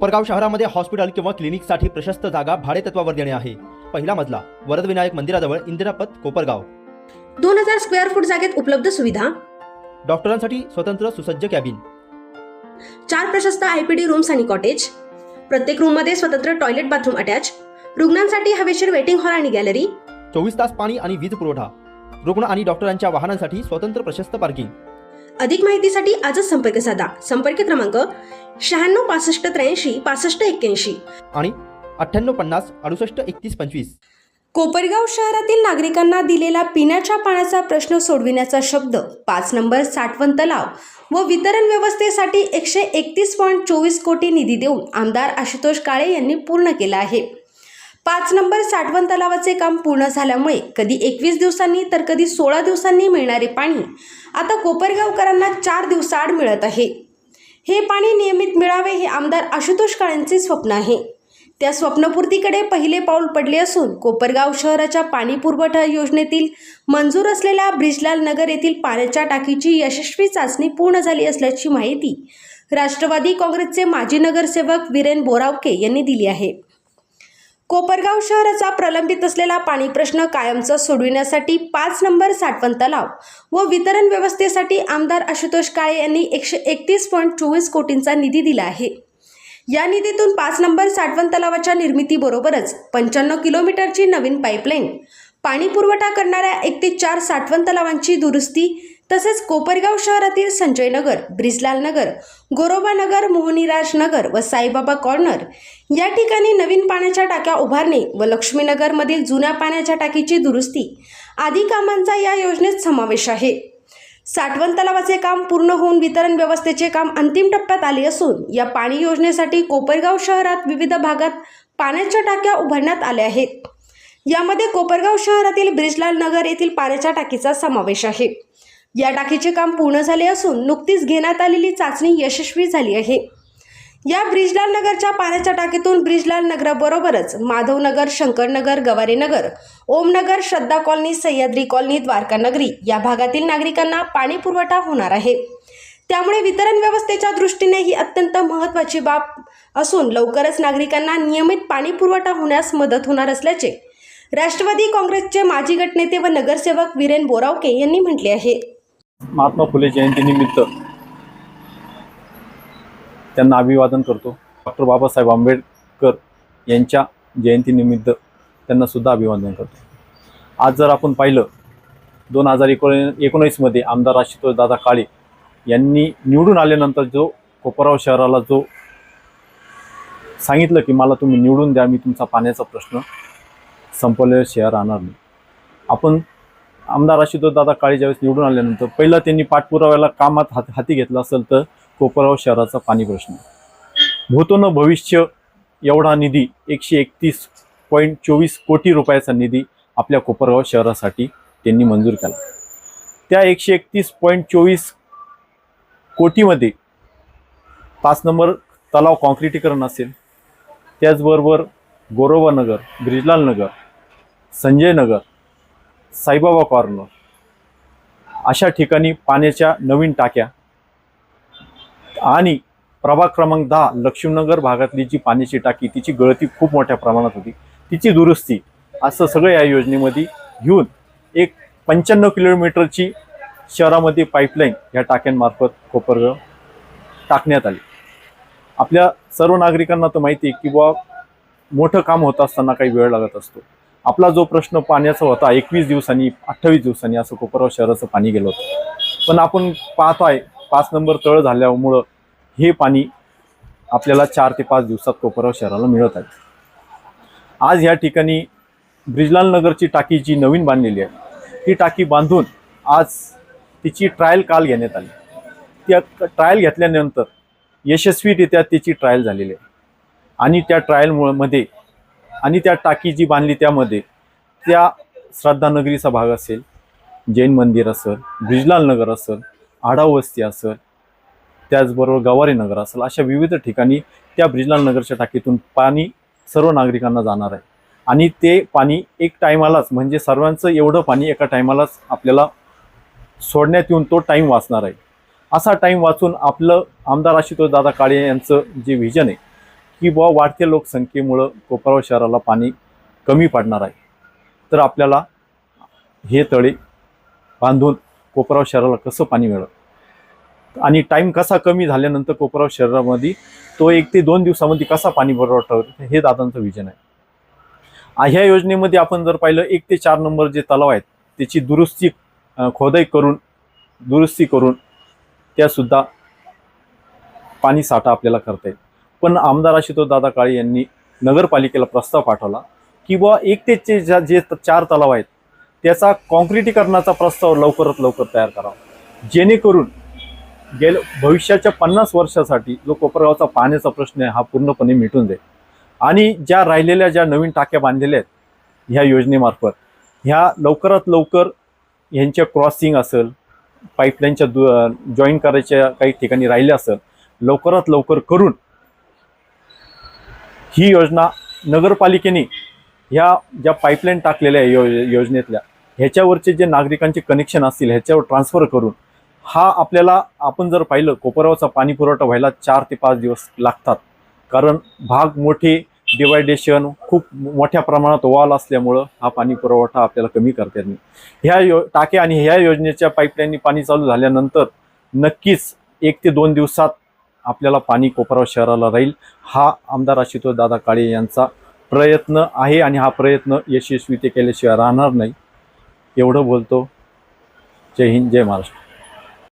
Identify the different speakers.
Speaker 1: कोपरगाव शहरामध्ये हॉस्पिटल किंवा क्लिनिकसाठी प्रशस्त जागा भाडेतत्वावर देणे आहे। पहिला मजला वरदविनायक मंदिराजवळ इंदिरापथ कोपरगाव।
Speaker 2: 2000 स्क्वेअर फूट जागेत उपलब्ध सुविधा,
Speaker 1: डॉक्टरांसाठी स्वतंत्र सुसज्ज कॅबिन,
Speaker 2: 4 प्रशस्त आयपीडी रूम्स आणि कॉटेज, प्रत्येक रूम मध्ये स्वतंत्र टॉयलेट बाथरूम अटॅच, रुग्णांसाठी हवेशीर वेटिंग हॉल आणि गॅलरी,
Speaker 1: 24 तास पाणी आणि वीज पुरवठा, रुग्ण आणि डॉक्टरांच्या वाहनांसाठी स्वतंत्र प्रशस्त पार्किंग।
Speaker 2: अधिक माहितीसाठी आजच संपर्क साधा। संपर्क क्रमांक 96 65 83 65 81
Speaker 1: आणि 98 50 68 31 25।
Speaker 2: कोपरगाव शहरातील नागरिकांना दिलेला पिण्याच्या पाण्याचा प्रश्न सोडविण्याचा शब्द 5 नंबर साठवण तलाव व वितरण व्यवस्थेसाठी 131.24 कोटी निधी देऊन आमदार आशुतोष काळे यांनी पूर्ण केला आहे। 5 नंबर साठवण तलावाचे काम पूर्ण झाल्यामुळे कधी 21 दिवसांनी तर कधी 16 दिवसांनी मिळणारे पाणी आता कोपरगावकरांना 4 दिवसाआड मिळत आहे। हे पाणी नियमित मिळावे हे आमदार आशुतोष काळेंचे स्वप्न आहे। त्या स्वप्नपूर्तीकडे पहिले पाऊल पडले असून कोपरगाव शहराच्या पाणी पुरवठा योजनेतील मंजूर असलेल्या ब्रिजलाल नगर येथील पाण्याच्या टाकीची यशस्वी चाचणी पूर्ण झाली असल्याची माहिती राष्ट्रवादी काँग्रेसचे माजी नगरसेवक वीरेन बोरावके यांनी दिली आहे। कोपरगाव शहराचा प्रलंबित असलेला पाणी प्रश्न कायमचा सोडविण्यासाठी 5 नंबर साठवण तलाव व वितरण व्यवस्थेसाठी आमदार आशुतोष काळे यांनी 131.24 कोटींचा निधी दिला आहे। या निधीतून 5 नंबर साठवण तलावाच्या निर्मितीबरोबरच 95 किलोमीटरची नवीन पाईपलाईन, पाणी पुरवठा करणाऱ्या 1 ते 4 साठवण तलावांची दुरुस्ती तसेच कोपरगाव शहरातील संजय नगर, ब्रिजलाल नगर, गोरोबा नगर, मोहनीराज नगर व साईबाबा कॉर्नर या ठिकाणी नवीन पाण्याच्या टाक्या उभारणे व लक्ष्मीनगर मधील जुन्या पाण्याच्या टाकीची दुरुस्ती आदी कामांचा या योजनेत समावेश आहे। साठवण तलावाचे काम पूर्ण होऊन वितरण व्यवस्थेचे काम अंतिम टप्प्यात आले असून या पाणी योजनेसाठी कोपरगाव शहरात विविध भागात पाण्याच्या टाक्या उभारण्यात आल्या आहेत। यामध्ये कोपरगाव शहरातील ब्रिजलाल नगर येथील पाण्याच्या टाकीचा समावेश आहे। या टाकीचे काम पूर्ण झाले असून नुकतीच घेण्यात आलेली चाचणी यशस्वी झाली आहे। या ब्रिजलाल नगरच्या पाण्याच्या टाकीतून ब्रिजलाल नगराबरोबरच माधवनगर, शंकरनगर, गवारेनगर, ओमनगर, श्रद्धा कॉलनी, सह्याद्री कॉलनी, द्वारका नगरी या भागातील नागरिकांना पाणी पुरवठा होणार आहे। त्यामुळे वितरण व्यवस्थेच्या दृष्टीने ही अत्यंत महत्त्वाची बाब असून लवकरच नागरिकांना नियमित पाणी पुरवठा होण्यास मदत होणार असल्याचे राष्ट्रवादी काँग्रेसचे माजी गटनेते व नगरसेवक वीरेन बोरावके यांनी म्हटले आहे।
Speaker 3: महात्मा फुले जयंतीनिमित्त त्यांना अभिवादन करतो। डॉक्टर बाबासाहेब आंबेडकर यांच्या जयंतीनिमित्त त्यांना सुद्धा अभिवादन करतो। आज जर आपण पाहिलं 2019 मध्ये आमदार आशुतोष दादा काळे यांनी निवडून आल्यानंतर जो कोपरगाव शहराला जो सांगितलं की मला तुम्ही निवडून द्या, मी तुमचा पाण्याचा प्रश्न संपवलेलं शहर राहणार नाही। आपण आमदार आशुतोष दादा काळे ज्यावेळेस निवडून आल्यानंतर पहिलं त्यांनी पाठपुराव्याला कामात हाती घेतलं असेल तर कोपरगाव शहराचा पाणी प्रश्न। भूतो भविष्य एवढा निधी 131.24 कोटी रुपयाचा निधी आपल्या कोपरगाव शहरासाठी त्यांनी मंजूर केला। त्या 131.24 कोटीमध्ये 5 नंबर तलाव कॉन्क्रिटीकरण असेल, त्याचबरोबर गोरोबा नगर, ब्रिजलाल नगर, संजय नगर, साईबाबा कॉर्नर अशा ठिकाणी पाण्याच्या नवीन टाक्या आणि प्रभाग क्रमांक 10 लक्ष्मीनगर भागातली जी पाण्याची टाकी तिची गळती खूप मोठ्या प्रमाणात होती, तिची दुरुस्ती असं सगळं या योजनेमध्ये घेऊन एक 95 किलोमीटरची शहरामध्ये पाईपलाईन या टाक्यांमार्फत कोपरगाव टाकण्यात आली। आपल्या सर्व नागरिकांना तर माहिती आहे की मोठं काम होत असताना काही वेळ लागत असतो। आपला जो प्रश्न पाण्याचा होता 21 दिवसांनी 28 दिवसांनी असं कोपरगाव शहराचं पाणी गेलं होतं, पण आपण पाहतोय 5 नंबर तळ झाल्यामुळं हे पाणी आपल्याला 4 ते 5 दिवसात कोपरगाव शहराला मिळत आहे। आज या ठिकाणी ब्रिजलाल नगरची टाकी जी नवीन बांधलेली आहे ती टाकी बांधून आज तिची ट्रायल काल घेण्यात आली। त्या ट्रायल घेतल्यानंतर यशस्वीरित्या तिची ट्रायल झालेली आहे आणि त्या ट्रायलमध्ये आणि त्या टाकी जी बांधली त्यामध्ये त्या श्रद्धानगरीचा भाग असेल, जैन मंदिर असेल, ब्रिजलाल नगर असेल, आढाव वस्ती असेल, त्याचबरोबर गवारे नगर असेल, अशा विविध ठिकाणी त्या ब्रिजलाल नगरच्या टाकीतून पाणी सर्व नागरिकांना जाणार आहे आणि ते पाणी एक टायमालाच म्हणजे सर्वांचं एवढं पाणी एका टायमालाच आपल्याला सोडण्यात येऊन तो टाईम वाचणार आहे। असा टाईम वाचून आपलं आमदार आशुतोष दादा काळे यांचं जे व्हिजन आहे की बुवा वाढत्या लोकसंख्येमुळं कोपरगाव शहराला पाणी कमी पडणार आहे, तर आपल्याला हे तळे बांधून कोपरगाव शहराला कसं पाणी मिळेल आणि टाईम कसा कमी झाल्यानंतर कोपरगाव शहरामध्ये तो 1 ते 2 दिवसामध्ये कसा पाणी पुरवठा होईल हे दादांचं विजन आहे. ह्या योजनेमध्ये आपण जर पाहिलं 1 ते 4 नंबर जे तलाव आहेत त्याची दुरुस्ती खोदाई करून दुरुस्ती करून त्यासुद्धा पाणी साठा आपल्याला करता येईल. पण आमदार आशुतोष दादा काळे यांनी नगरपालिकेला प्रस्ताव पाठवला की बुवा 1 ते जे 4 तलाव आहेत त्याचा काँक्रिटीकरणाचा प्रस्ताव लवकरात लवकर तयार करावा, जेणेकरून भविष्याच्या 50 वर्षासाठी जो कोपरगावचा पाण्याचा प्रश्न आहे हा पूर्णपणे मिटून जाईल. आणि ज्या राहिलेल्या ज्या नवीन टाक्या बांधलेल्या आहेत ह्या योजनेमार्फत ह्या लवकरात लवकर ह्यांच्या क्रॉसिंग असेल, पाईपलाईनच्या जॉईन करायच्या काही ठिकाणी राहिल्या असेल, लवकरात लवकर करून ही योजना नगरपालिकेने ह्या ज्या पाईपलाईन टाकलेल्या योजनेतल्या ह्याच्यावरचे जे नागरिकांचे कनेक्शन असतील ह्याच्यावर ट्रान्सफर करून हा आपल्याला आपण जर पाहिलं कोपरगावचा पाणी पुरवठा व्हायला 4 ते 5 दिवस लागतात, कारण भाग मोठे, डिवायडेशन खूप मोठ्या प्रमाणात वॉल असल्यामुळं हा पाणी पुरवठा आपल्याला कमी करता येत नाही. ह्या टाक्या आणि ह्या योजनेच्या पाईपलाईननी पाणी चालू झाल्यानंतर नक्कीच 1 ते 2 दिवसात आपल्याला पाणी कोपरगाव शहराला राहील. हा आमदार आशुतोष दादा काळे यांचा प्रयत्न आहे आणि हा प्रयत्न यशस्वी ते केल्याशिवाय राहणार नाही. एवढं बोलतो. जय हिंद, जय महाराष्ट्र.